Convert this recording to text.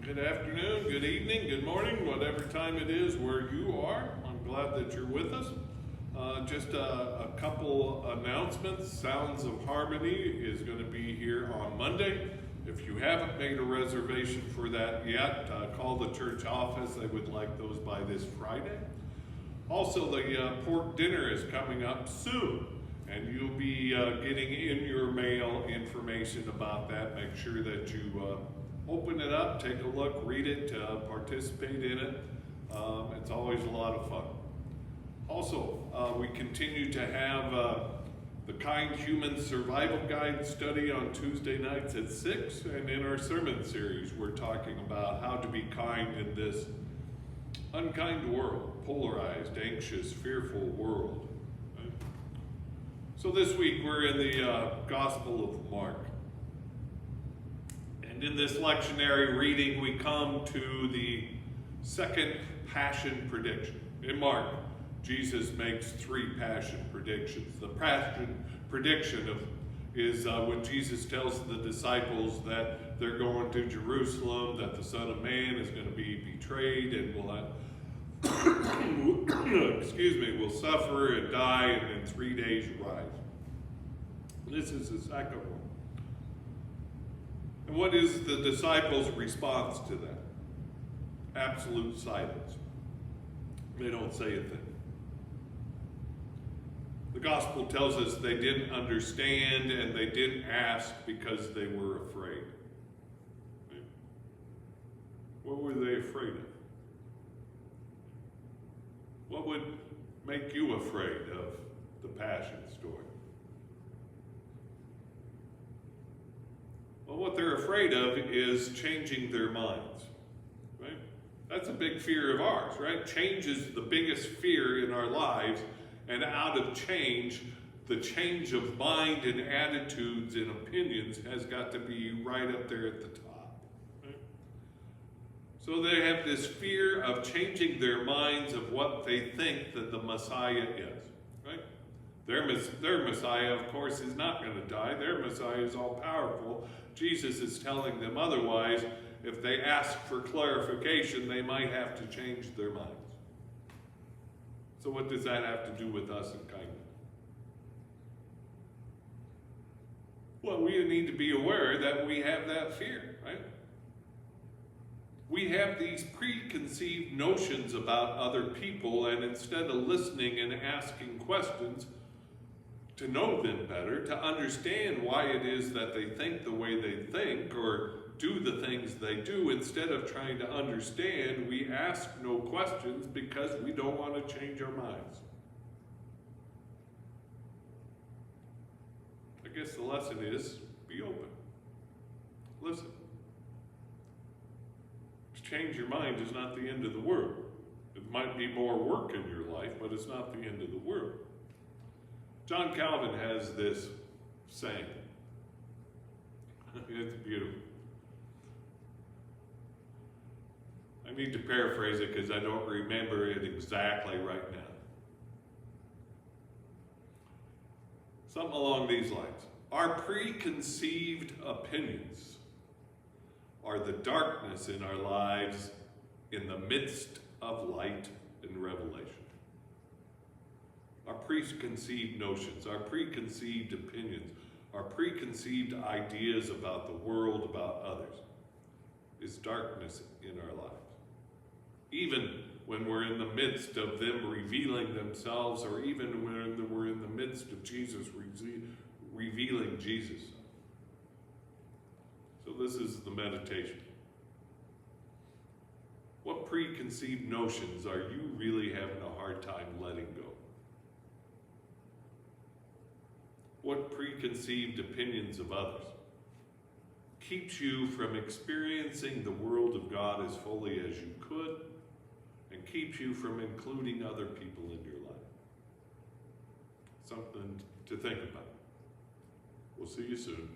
Good afternoon, good evening, good morning, whatever time it is where you are. I'm glad that you're with us. Just a couple announcements. Sounds of Harmony is going to be here on Monday. If you haven't made a reservation for that yet, call the church office. They would like those by this Friday. Also, the pork dinner is coming up soon, and you'll be getting in your mail information about that. Make sure that you open it up, take a look, read it, participate in it. It's always a lot of fun. Also, we continue to have the Kind Human Survival Guide study on Tuesday nights at 6, and in our sermon series, we're talking about how to be kind in this unkind world, polarized, anxious, fearful world. Right? So this week, we're in the Gospel of Mark. And in this lectionary reading, we come to the second passion prediction. In Mark, Jesus makes 3 passion predictions. The passion prediction is when Jesus tells the disciples that they're going to Jerusalem, that the Son of Man is going to be betrayed and will will suffer and die and in 3 days rise. This is the second one. And what is the disciples' response to that? Absolute silence. They don't say a thing. The gospel tells us they didn't understand and they didn't ask because they were afraid. What were they afraid of? What would make you afraid of the Passion story? Well, what they're afraid of is changing their minds, right? That's a big fear of ours, right? Change is the biggest fear in our lives, and out of change, the change of mind and attitudes and opinions has got to be right up there at the top. Right? So they have this fear of changing their minds of what they think that the Messiah is, right? Their Messiah, of course, is not going to die. Their Messiah is all-powerful. Jesus is telling them otherwise. If they ask for clarification, they might have to change their minds. So what does that have to do with us and kindness? Well, we need to be aware that we have that fear, right? We have these preconceived notions about other people, and instead of listening and asking questions to know them better, to understand why it is that they think the way they think or do the things they do, instead of trying to understand, we ask no questions because we don't want to change our minds. I guess the lesson is be open. Listen. Change your mind is not the end of the world. It might be more work in your life, but it's not the end of the world. John Calvin has this saying. It's beautiful. I need to paraphrase it because I don't remember it exactly right now. Something along these lines. Our preconceived opinions are the darkness in our lives in the midst of light and revelation. Our preconceived notions, our preconceived opinions, our preconceived ideas about the world, about others, is darkness in our lives. Even when we're in the midst of them revealing themselves, or even when we're in the midst of Jesus revealing Jesus. So this is the meditation. What preconceived notions are you really having a hard time letting go? What preconceived opinions of others keeps you from experiencing the world of God as fully as you could, and keeps you from including other people in your life? Something to think about. We'll see you soon.